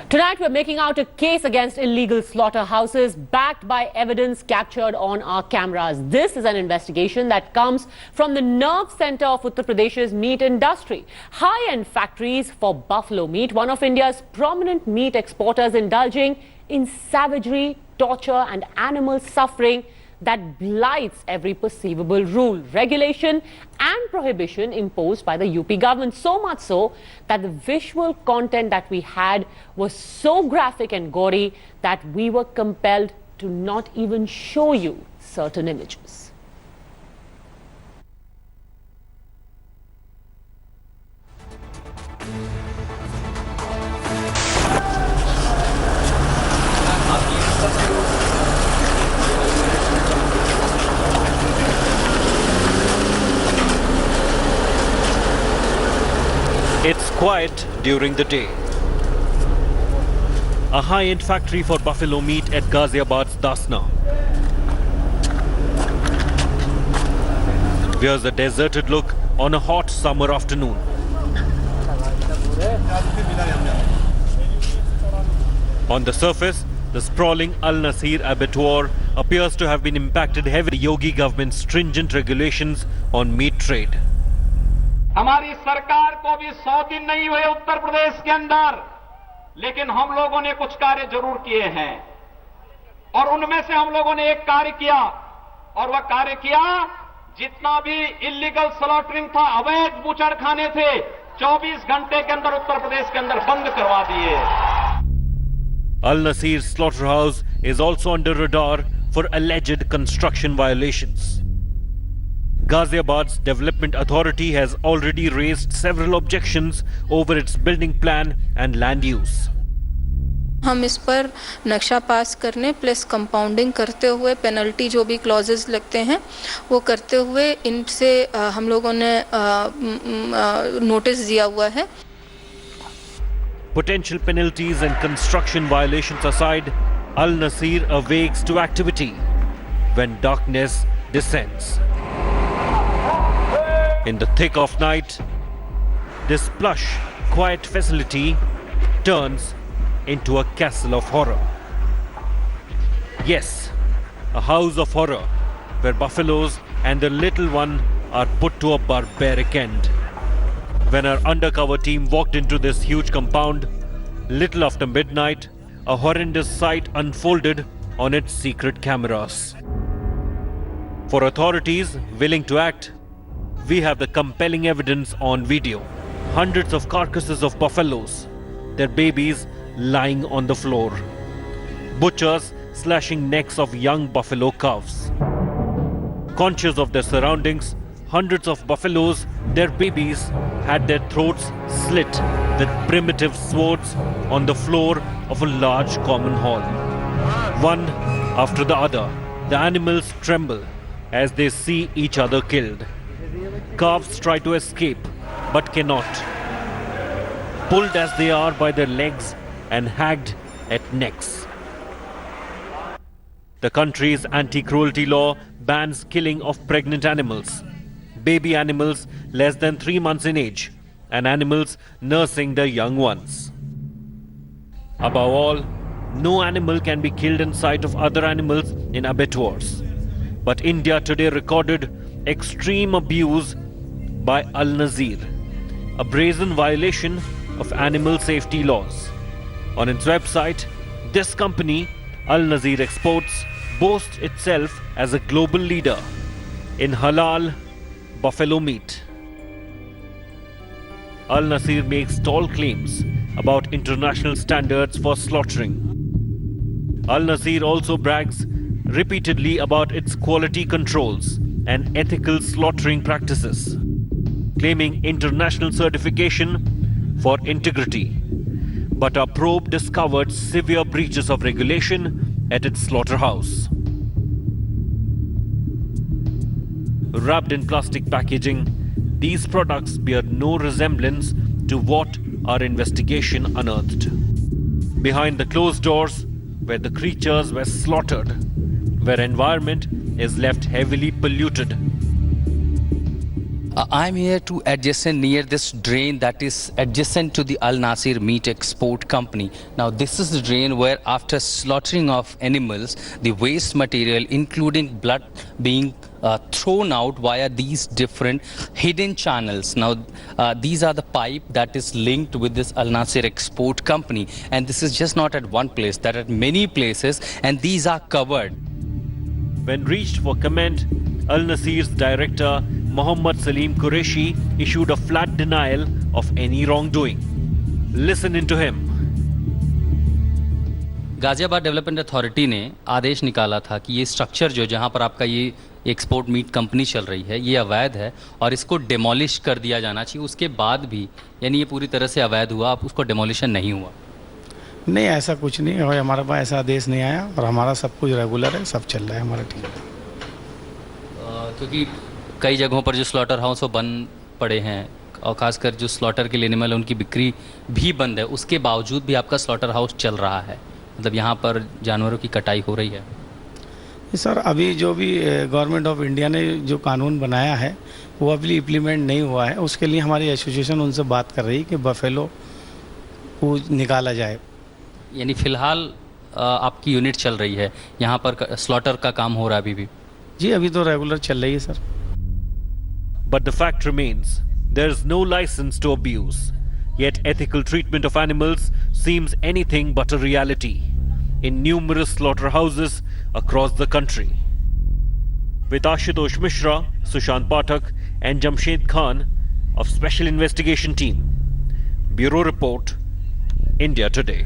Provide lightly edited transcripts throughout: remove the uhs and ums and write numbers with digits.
Tonight we're making out a case against illegal slaughterhouses backed by evidence captured on our cameras. This is an investigation that comes from the nerve center of Uttar Pradesh's meat industry. High-end factories for buffalo meat, one of India's prominent meat exporters, indulging in savagery, torture and animal suffering that blights every perceivable rule, regulation and prohibition imposed by the UP government. So much so that the visual content that we had was so graphic and gory that we were compelled to not even show you certain images. It's quiet during the day. A high-end factory for buffalo meat at Ghaziabad's Dasna. Here's a deserted look on a hot summer afternoon. On the surface, the sprawling Al Nasir abattoir appears to have been impacted heavily by Yogi government's stringent regulations on meat trade. हमारी सरकार को भी 100 दिन नहीं हुए उत्तर प्रदेश के अंदर, लेकिन हम लोगों ने कुछ कार्य जरूर किए हैं और उनमें से हम लोगों ने एक कार्य किया और वह कार्य किया जितना भी इलीगल स्लॉटरिंग था, अवैध बूचड़खाने थे, 24 घंटे के अंदर उत्तर प्रदेश के अंदर बंद करवा दिए। Al Nasir slaughterhouse is also under radar for alleged construction violations. Ghaziabad's Development Authority has already raised several objections over its building plan and land use. हम इस पर नक्शा पास करने प्लस कंपाउंडिंग करते हुए पेनल्टी जो भी क्लॉजेस लगते हैं वो करते हुए इनसे हम लोगों ने नोटिस दिया हुआ है. Potential penalties and construction violations aside, Al Nasir awakes to activity when darkness descends. In the thick of night, this plush, quiet facility turns into a castle of horror. Yes, a house of horror where buffaloes and the little one are put to a barbaric end. When our undercover team walked into this huge compound, little after midnight, a horrendous sight unfolded on its secret cameras. For authorities willing to act, we have the compelling evidence on video. Hundreds of carcasses of buffaloes, their babies lying on the floor. Butchers slashing necks of young buffalo calves. Conscious of their surroundings, hundreds of buffaloes, their babies, had their throats slit with primitive swords on the floor of a large common hall. One after the other, the animals tremble as they see each other killed. Calves try to escape, but cannot. Pulled as they are by their legs and hacked at necks. The country's anti-cruelty law bans killing of pregnant animals, baby animals less than 3 months in age, and animals nursing their young ones. Above all, no animal can be killed in sight of other animals in abattoirs. But India today recorded extreme abuse by Al Nasir, a brazen violation of animal safety laws. On its website, this company, Al Nasir Exports, boasts itself as a global leader in halal buffalo meat. Al Nasir makes tall claims about international standards for slaughtering. Al Nasir also brags repeatedly about its quality controls and ethical slaughtering practices, claiming international certification for integrity. But our probe discovered severe breaches of regulation at its slaughterhouse. Wrapped in plastic packaging, these products bear no resemblance to what our investigation unearthed. Behind the closed doors, where the creatures were slaughtered, where environment is left heavily polluted. I'm here to adjacent near this drain that is adjacent to the Al Nasir Meat Export Company. Now this is the drain where after slaughtering of animals, the waste material including blood being thrown out via these different hidden channels. Now these are the pipe that is linked with this Al Nasir Export Company, and this is just not at one place, that at many places, and these are covered. When reached for comment, Al Nasir's director Mohammad Salim Qureshi issued a flat denial of any wrongdoing. Listen into him. Ghaziabad development authority ने आदेश निकाला था कि ये structure जो जहाँ पर आपका ये एक्सपोर्ट मीट कंपनी चल रही है ये अवैध है और इसको डेमोलिश कर दिया जाना चाहिए। उसके बाद भी यानी ये पूरी तरह से अवैध हुआ, आप उसको डेमोलिशन नहीं हुआ? नहीं, ऐसा कुछ नहीं है, हमारे पास ऐसा आदेश नहीं आया और हमारा सब कुछ रेगुलर है, सब चल रहा है हमारा ठीक है। क्योंकि कई जगहों पर जो स्लॉटर हाउस वो बंद पड़े हैं और ख़ासकर जो स्लॉटर के लिए एनिमल है उनकी बिक्री भी बंद है, उसके बावजूद भी आपका स्लॉटर हाउस चल रहा है, मतलब यहाँ पर जानवरों की कटाई हो रही है। सर अभी जो भी गवर्नमेंट ऑफ इंडिया ने जो कानून बनाया है वो अभी इम्प्लीमेंट नहीं हुआ है, उसके लिए हमारी एसोसिएशन उनसे बात कर रही है कि बफेलो को निकाला जाए। यानी फ़िलहाल आपकी यूनिट चल रही है, यहाँ पर स्लॉटर का काम हो रहा है अभी भी? जी अभी तो रेगुलर चल रही है sir. But the fact remains, there is no license to abuse. Yet ethical treatment of animals seems anything but a reality in numerous slaughterhouses across the country. With Ashutosh Mishra, Sushant Pathak and Jamshed Khan of Special Investigation Team. Bureau Report, India Today.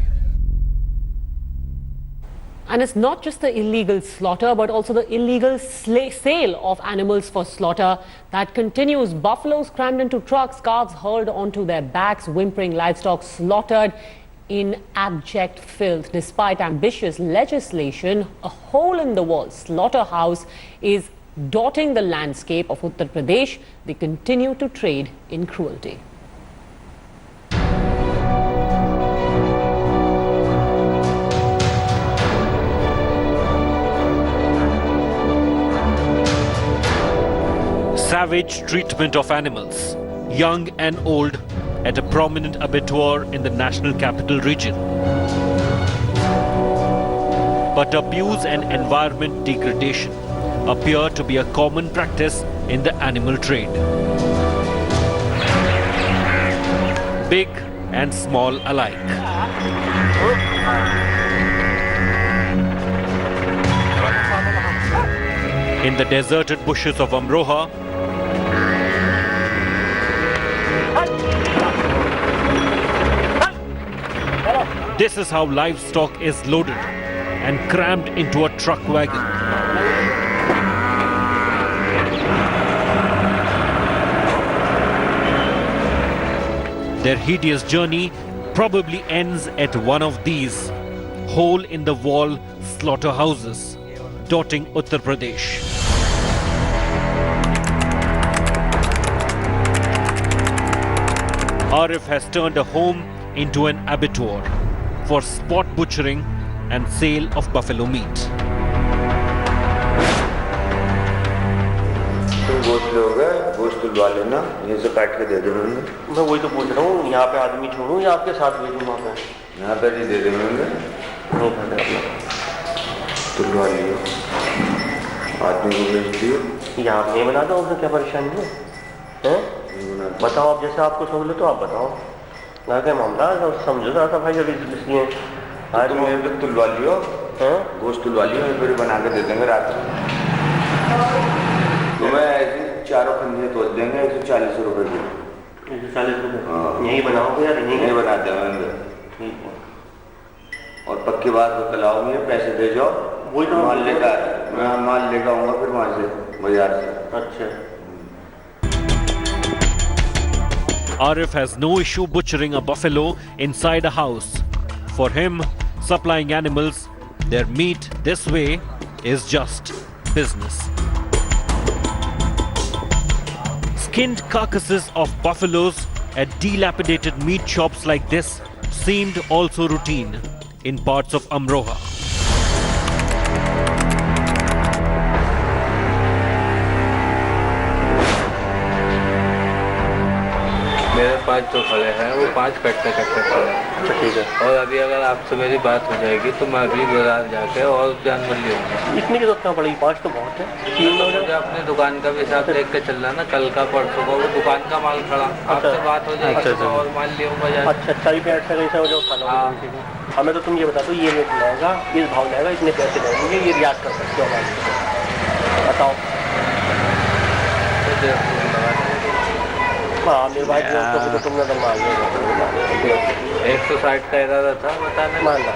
And it's not just the illegal slaughter, but also the illegal sale of animals for slaughter that continues. Buffaloes crammed into trucks, calves hurled onto their backs, whimpering livestock slaughtered in abject filth. Despite ambitious legislation, a hole-in-the-wall slaughterhouse is dotting the landscape of Uttar Pradesh. They continue to trade in cruelty. Savage treatment of animals, young and old, at a prominent abattoir in the national capital region. But abuse and environment degradation appear to be a common practice in the animal trade. Big and small alike. In the deserted bushes of Amroha, this is how livestock is loaded and crammed into a truck wagon. Their hideous journey probably ends at one of these hole-in-the-wall slaughterhouses dotting Uttar Pradesh. Arif has turned a home into an abattoir for spot butchering and sale of buffalo meat. गोश्त लोगे, गोश्त तुलवा लेना, ये से काट के दे देंगे। मैं वही तो पूछ रहा हूँ, यहाँ पे आदमी छोड़ूँ या आपके साथ भेजूँ वहाँ पे? यहाँ पे नहीं दे देंगे, नहीं खाते अपना। तुलवा लियो, आदमी को भेज दियो। यहाँ पे नहीं बना दो, उसमें क्या परेशानी है? हैं? बताओ आप, जैसे आपको समझ लो तो आप बताओ। यहाँ के मामला समझो था भाई, जब इसलिए आज तुम मेरे पे तुलवा लियो, गोश्त तुलवा लियो, फिर बना के दे देंगे रात में। तुम्हें ऐसे चारों खंडे तोड़ देंगे 140 रुपए की। 140 रुपए? यही बनाओगे या नहीं बना देंगे? ठीक है। और पक्की बात तो कल आओगे, पैसे दे जाओ, वही तो माल लेकर, मैं माल लेकर आऊँगा फिर वहाँ से बाजार से। अच्छा। Arif has no issue butchering a buffalo inside a house. For him, supplying animals their meat this way is just business. Skinned carcasses of buffaloes at dilapidated meat shops like this seemed also routine in parts of Amroha. 5 तो खड़े हैं, वो 5 कट्टे खड़े हैं। अच्छा ठीक है। और अभी अगर आपसे मेरी बात हो जाएगी तो मैं अभी बाजार जाके और जानवर ले आऊँगा। इतनी की जरूरत पड़ेगी, 5 तो बहुत है। 3 में हो मुझे अपनी दुकान का भी हिसाब देख के चलना ना, कल का परसों का वो दुकान का माल खड़ा, आपसे बात हो जाएगी तो और माल ले आऊँगा। अच्छा 40 पैंठ से कैसे हो जाओ खाना। हमें तो तुम ये बता दो, ये रेट लगेगा, इस भाव लगेगा, इतने पैसे लगेंगे, ये रियाज कर सकते हो हमारे, बताओ। हाँ मेरे भाई तो तुमने तो मान लिया, 160 का इरादा था बताने। मान लो।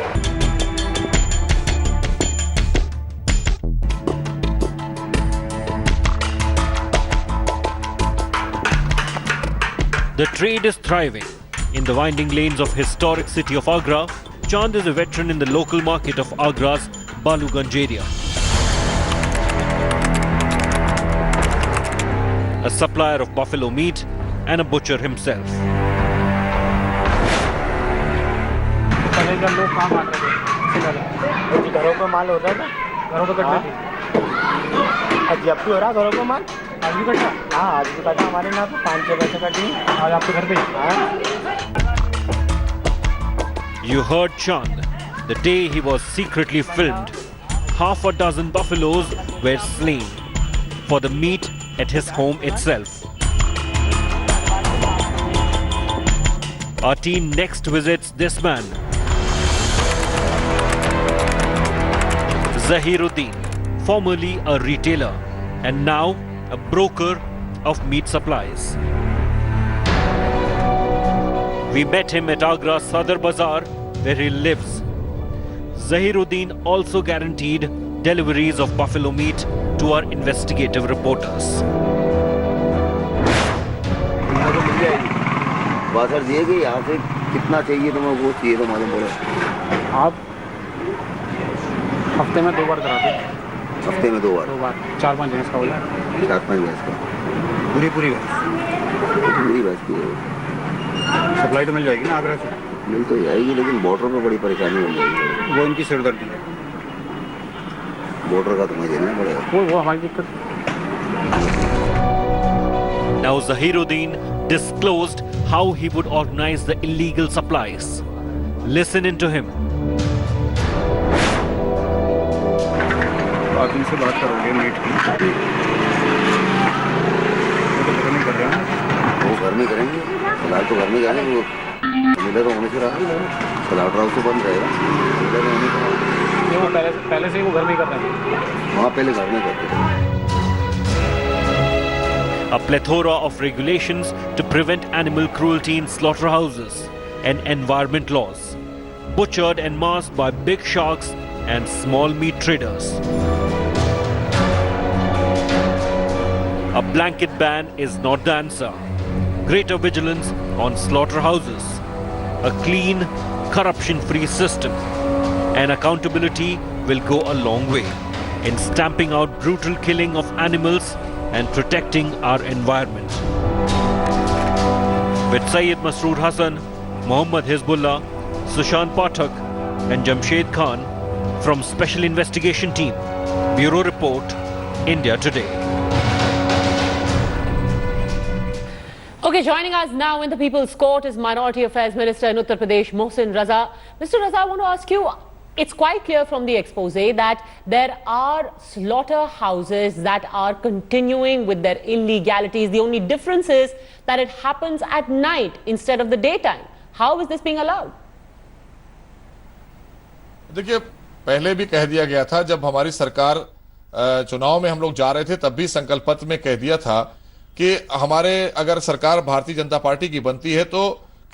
The trade is thriving. In the winding lanes of historic city of Agra, Chand is a veteran in the local market of Agra's Baluganj area. A supplier of buffalo meat and a butcher himself. घरों पे माल हो रहा था, घरों पे कट्टा आज अब भी हो रहा घरों पे माल, आज भी कट्टा। हाँ आज भी कट्टा हमारे यहाँ पे 5-6 पैसे कटी आज आपके घर पे। You heard Chand. The day he was secretly filmed, half a dozen buffaloes were slain for the meat at his home itself. Our team next visits this man, Zahiruddin, formerly a retailer and now a broker of meat supplies. We met him at Agra Sadar Bazaar, where he lives. Zahiruddin also guaranteed deliveries of buffalo meat to our investigative reporters. बाजार दिए गए, यहाँ से कितना चाहिए तुम्हें वो चाहिए तो मालूम पड़े। आप हफ्ते में 2 बार कराते हैं। हफ्ते में 2 बार? 2 बार 4-5 भैंस का हो जाए। 4-5 भैंस का पूरी भैंस की सप्लाई तो मिल जाएगी ना आगरा से? मिल तो जाएगी लेकिन बॉर्डर में बड़ी परेशानी हो जाएगी। वो इनकी सिरदर्दी है, बॉर्डर का तुम्हें देना पड़ेगा। वो हमारी दिक्कत। Now Zahiruddin disclosed how he would organize the illegal supplies. Listen into him. आप इनसे बात करोगे मीट की? वो तो घर में कर रहे हैं। वो घर में करेंगे, फिलहाल तो घर में जाएंगे। वो मिले तो होने से रहा, स्लॉटर हाउस तो बंद रहेगा। मिले तो होने से रहा। वो पहले से ही वो घर में कर रहे हैं। वहाँ पहले घर में करते थे। A plethora of regulations to prevent animal cruelty in slaughterhouses and environment laws, butchered and masked by big sharks and small meat traders. A blanket ban is not the answer. Greater vigilance on slaughterhouses, a clean, corruption-free system, and accountability will go a long way in stamping out brutal killing of animals and protecting our environment. With Syed Masroor Hassan, Mohammad Hizbullah, Sushant Pathak and Jamshed Khan from Special Investigation Team, Bureau Report, India Today. Okay, joining us now in the People's Court is Minority Affairs Minister in Uttar Pradesh, Mohsin Raza. Mr. Raza, I want to ask you, it's quite clear from the expose that there are slaughterhouses that are continuing with their illegalities. The only difference is that it happens at night instead of the daytime. How is this being allowed? देखिए, पहले भी कह दिया गया था, जब हमारी सरकार चुनाव में हम लोग जा रहे थे तब भी संकल्प पत्र में कह दिया था कि हमारे अगर सरकार भारतीय जनता पार्टी की बनती है तो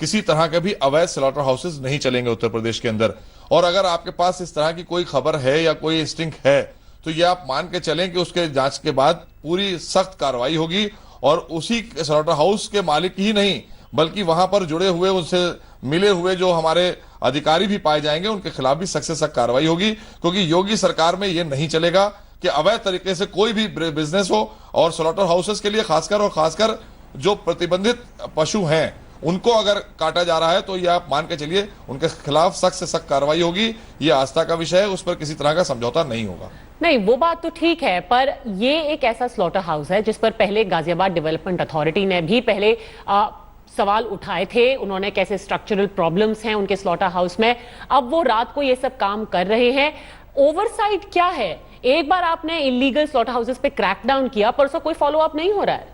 किसी तरह के भी अवैध स्लॉटर हाउसेज नहीं चलेंगे उत्तर प्रदेश के अंदर। और अगर आपके पास इस तरह की कोई खबर है या कोई स्टिंग है तो ये आप मान के चलें कि उसके जांच के बाद पूरी सख्त कार्रवाई होगी और उसी स्लॉटर हाउस के मालिक ही नहीं बल्कि वहां पर जुड़े हुए उनसे मिले हुए जो हमारे अधिकारी भी पाए जाएंगे उनके खिलाफ भी सख्त से सख्त कार्रवाई होगी, क्योंकि योगी सरकार में ये नहीं चलेगा कि अवैध तरीके से कोई भी बिजनेस हो। और स्लॉटर हाउसेस के लिए खासकर जो प्रतिबंधित पशु हैं उनको अगर काटा जा रहा है तो ये आप मान के चलिए उनके खिलाफ सख्त से सख्त कार्रवाई होगी। ये आस्था का विषय है, उस पर किसी तरह का समझौता नहीं होगा। नहीं, वो बात तो ठीक है, पर ये एक ऐसा स्लॉटर हाउस है जिस पर पहले गाजियाबाद डेवलपमेंट अथॉरिटी ने भी पहले सवाल उठाए थे, उन्होंने कैसे स्ट्रक्चरल प्रॉब्लम्स हैं उनके स्लॉटर हाउस में, अब वो रात को ये सब काम कर रहे हैं। ओवरसाइट क्या है? एक बार आपने इलीगल स्लॉटर हाउसेस पे क्रैकडाउन किया, परसों कोई फॉलो अप नहीं हो रहा है।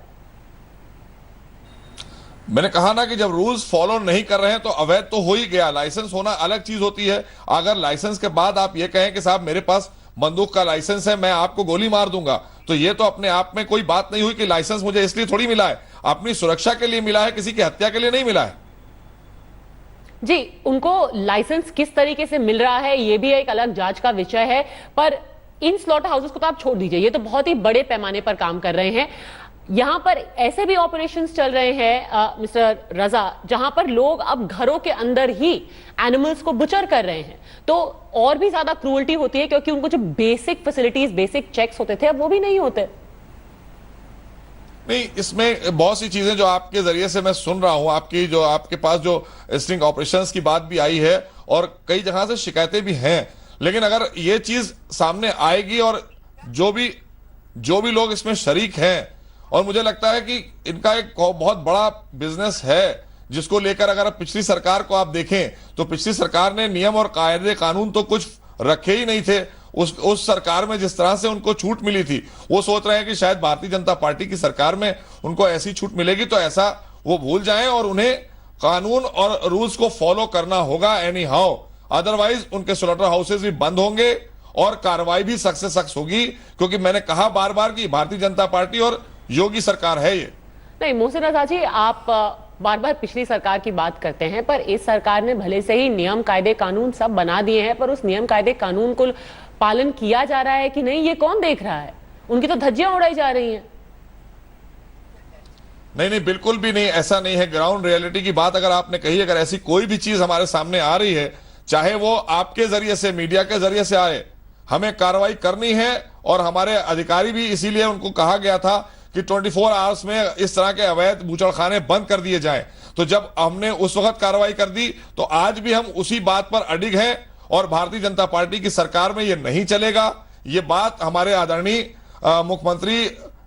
मैंने कहा ना कि जब रूल्स फॉलो नहीं कर रहे हैं तो अवैध तो हो ही गया। लाइसेंस होना अलग चीज होती है। अगर लाइसेंस के बाद आप ये कहें कि साहब मेरे पास बंदूक का लाइसेंस है, मैं आपको गोली मार दूंगा, तो ये तो अपने आप में कोई बात नहीं हुई कि लाइसेंस मुझे इसलिए थोड़ी मिला है, अपनी सुरक्षा के लिए मिला है, किसी की हत्या के लिए नहीं मिला है। जी, उनको लाइसेंस किस तरीके से मिल रहा है ये भी एक अलग जांच का विषय है, पर इन स्लॉटर हाउसेस को तो आप छोड़ दीजिए, ये तो बहुत ही बड़े पैमाने पर काम कर रहे हैं। यहां पर ऐसे भी ऑपरेशंस चल रहे हैं मिस्टर रजा, जहां पर लोग अब घरों के अंदर ही एनिमल्स को बुचर कर रहे हैं, तो और भी ज्यादा क्रूअल्टी होती है, क्योंकि उनको जो बेसिक फैसिलिटीज, बेसिक चेक्स होते थे, अब वो भी नहीं होते। नहीं, इसमें बहुत सी चीजें जो आपके जरिए से मैं सुन रहा हूं, आपके पास जो स्टिंग ऑपरेशंस की बात भी आई है और कई जगह से शिकायतें भी हैं, लेकिन अगर ये चीज सामने आएगी और जो भी लोग इसमें शरीक हैं, और मुझे लगता है कि इनका एक बहुत बड़ा बिजनेस है जिसको लेकर अगर पिछली सरकार को आप देखें तो पिछली सरकार ने नियम और कायदे कानून तो कुछ रखे ही नहीं थे। उस सरकार में जिस तरह से उनको छूट मिली थी, वो सोच रहे हैं कि शायद भारतीय जनता पार्टी की सरकार में उनको ऐसी छूट मिलेगी तो ऐसा वो भूल जाएं और उन्हें कानून और रूल्स को फॉलो करना होगा एनी हाउ, अदरवाइज उनके स्लॉटर हाउसेस भी बंद होंगे और कार्रवाई भी सख्त से सख्त होगी, क्योंकि मैंने कहा बार बार कि भारतीय जनता पार्टी और योगी सरकार है ये। नहीं मोहसिन रजा जी, आप बार बार पिछली सरकार की बात करते हैं, पर इस सरकार ने भले से ही नियम कायदे कानून सब बना दिए हैं, पर उस नियम कायदे कानून को पालन किया जा रहा है कि नहीं, ये कौन देख रहा है? उनकी तो धज्जियां उड़ाई जा रही हैं। नहीं, बिल्कुल भी नहीं, ऐसा नहीं है। ग्राउंड रियलिटी की बात अगर आपने कही, अगर ऐसी कोई भी चीज हमारे सामने आ रही है, चाहे वो आपके जरिए से, मीडिया के जरिए से आए, हमें कार्रवाई करनी है। और हमारे अधिकारी भी, इसीलिए उनको कहा गया था कि 24 आवर्स में इस तरह के अवैध बूचड़खाने बंद कर दिए जाएं। तो जब हमने उस वक्त कार्रवाई कर दी, तो आज भी हम उसी बात पर अडिग हैं और भारतीय जनता पार्टी की सरकार में ये नहीं चलेगा। ये बात हमारे आदरणीय मुख्यमंत्री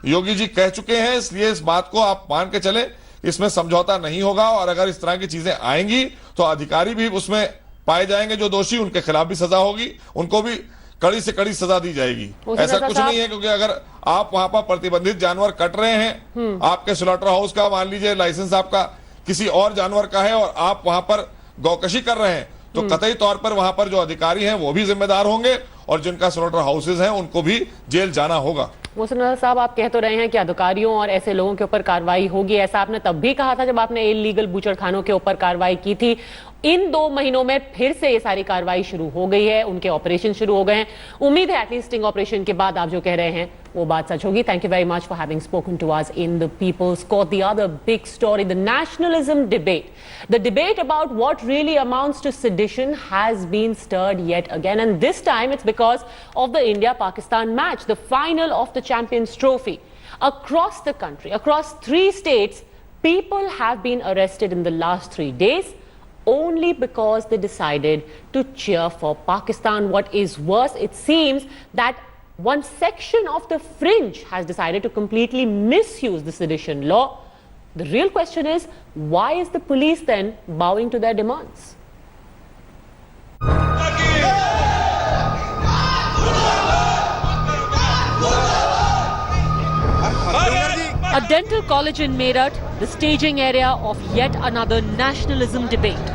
योगी जी कह चुके हैं, इसलिए इस बात को आप मान के चले, इसमें समझौता नहीं होगा। और अगर इस तरह की चीजें आएंगी तो अधिकारी भी उसमें पाए जाएंगे जो दोषी, उनके खिलाफ भी सजा होगी, उनको भी कड़ी से कड़ी सजा दी जाएगी। ऐसा कुछ नहीं है, क्योंकि अगर आप वहां पर प्रतिबंधित जानवर कट रहे हैं, आपके स्लॉटर हाउस का मान लीजिए लाइसेंस आपका किसी और जानवर का है और आप वहां पर गौकशी कर रहे हैं, तो कतई तौर पर वहां पर जो अधिकारी हैं वो भी जिम्मेदार होंगे और जिनका स्लॉटर हाउसेज हैं उनको भी जेल जाना होगा। मोहसिन रजा साहब, आप कह तो रहे हैं कि अधिकारियों और ऐसे लोगों के ऊपर कार्रवाई होगी, ऐसा आपने तब भी कहा था जब आपने इलीगल बूचड़खानों के ऊपर कार्रवाई की थी। इन 2 महीनों में फिर से ये सारी कार्रवाई शुरू हो गई है, उनके ऑपरेशन शुरू हो गए हैं। उम्मीद है एटलीस्ट स्टिंग ऑपरेशन के बाद आप जो कह रहे हैं वो बात सच होगी। Thank you very much for having spoken to us in the people's court. The other big story, the nationalism debate. The debate about what really amounts to sedition has been stirred yet again, and this time it's because of the India-Pakistan match, the final of the Champions Trophy. Across the country, across 3 states, people have been arrested in the last 3 days only because they decided to cheer for Pakistan. What is worse, it seems that one section of the fringe has decided to completely misuse the sedition law. The real question is, why is the police then bowing to their demands? A dental college in Meerut, the staging area of yet another nationalism debate.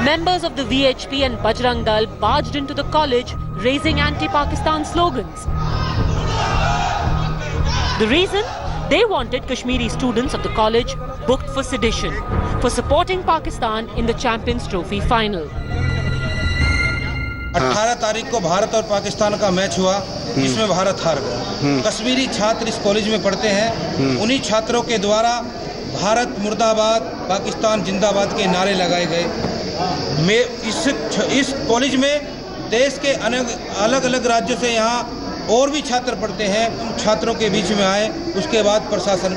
Members of the VHP and Bajrang Dal barged into the college raising anti-Pakistan slogans. The reason? They wanted Kashmiri students of the college booked for sedition, for supporting Pakistan in the Champions Trophy final. 18 तारीख को भारत और पाकिस्तान का match हुआ, जिसमें भारत हार गया। कश्मीरी छात्र इस कॉलेज में पढ़ते हैं, उन्हीं छात्रों के द्वारा भारत मुर्दाबाद, पाकिस्तान जिंदाबाद के नारे लगाए गए। इस कॉलेज में देश के अलग अलग राज्यों से यहाँ और भी छात्र पढ़ते हैं। उन छात्रों के बीच में आए, उसके बाद प्रशासन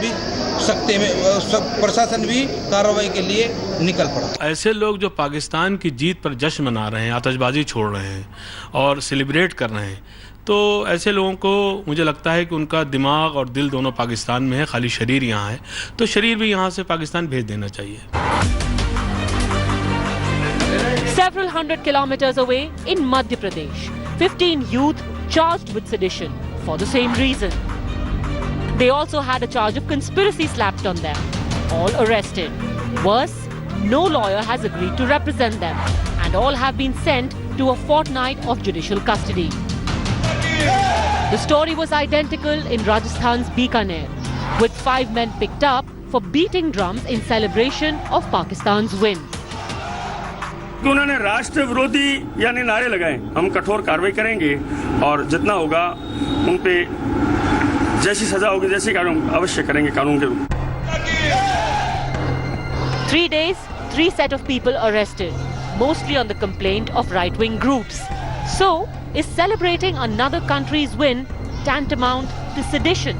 भी कार्रवाई के लिए निकल पड़ा। ऐसे लोग जो पाकिस्तान की जीत पर जश्न मना रहे हैं, आतिशबाजी छोड़ रहे हैं और सेलिब्रेट कर रहे हैं, तो ऐसे लोगों को मुझे लगता है कि उनका दिमाग और दिल दोनों पाकिस्तान में है, खाली शरीर यहाँ है, तो शरीर भी यहाँ से पाकिस्तान भेज देना चाहिए। Several hundred kilometers away in Madhya Pradesh, 15 youth charged with sedition for the same reason. They also had a charge of conspiracy slapped on them, all arrested. Worse, no lawyer has agreed to represent them, and all have been sent to a fortnight of judicial custody. The story was identical in Rajasthan's Bikaner, with 5 men picked up for beating drums in celebration of Pakistan's win. उन्होंने राष्ट्र विरोधी यानी नारे लगाए, हम कठोर कार्रवाई करेंगे और जितना होगा उन पे जैसी सजा होगी, जैसे कानून अवश्य करेंगे कानून के रूप। 3 days, 3 set of people arrested, mostly on the complaint of right-wing groups. So, is celebrating another country's win tantamount to sedition?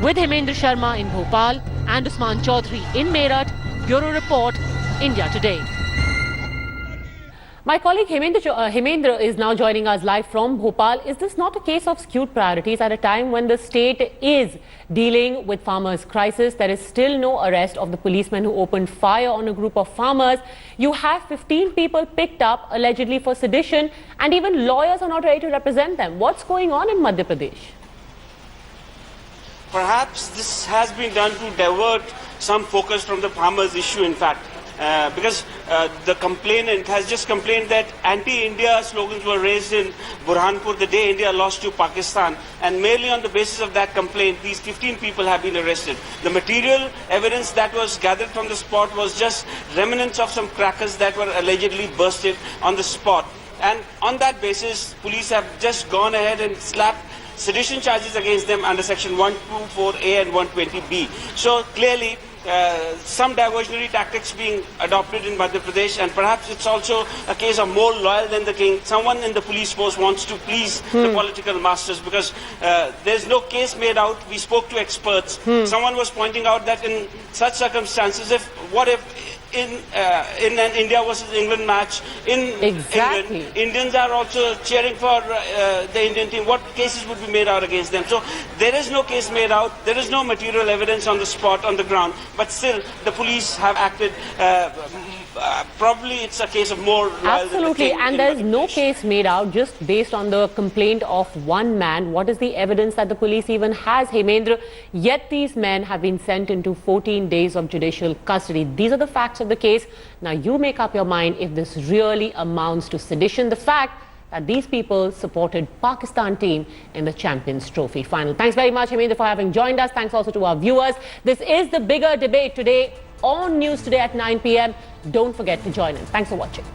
With Hemendra Sharma in Bhopal and Usman Chaudhary in Meerut, Bureau Report, India Today. My colleague Hemendra is now joining us live from Bhopal. Is this not a case of skewed priorities at a time when the state is dealing with farmers' crisis? There is still no arrest of the policeman who opened fire on a group of farmers. You have 15 people picked up allegedly for sedition, and even lawyers are not ready to represent them. What's going on in Madhya Pradesh? Perhaps this has been done to divert some focus from the farmers' issue, in fact. Because the complainant has just complained that anti-India slogans were raised in Burhanpur the day India lost to Pakistan, and merely on the basis of that complaint, these 15 people have been arrested. The material evidence that was gathered from the spot was just remnants of some crackers that were allegedly bursted on the spot. And on that basis, police have just gone ahead and slapped sedition charges against them under section 124A and 120B. So clearly, some diversionary tactics being adopted in Madhya Pradesh, and perhaps it's also a case of more loyal than the king. Someone in the police force wants to please the political masters, because there's no case made out. We spoke to experts. Someone was pointing out that in such circumstances, what if in an India versus England match in England, Indians are also cheering for the Indian team, what cases would be made out against them? So there is no case made out, there is no material evidence on the spot, on the ground, but still the police have acted. Probably it's a case of more loyal than the king. And there is no case made out just based on the complaint of one man. What is the evidence that the police even has, Hemendra? Yet these men have been sent into 14 days of judicial custody. These are the facts of the case. Now you make up your mind if this really amounts to sedition. The fact that these people supported Pakistan team in the Champions Trophy final. Thanks very much, Hemendra, for having joined us. Thanks also to our viewers. This is the bigger debate today on News Today at 9 p.m. Don't forget to join in. Thanks for watching.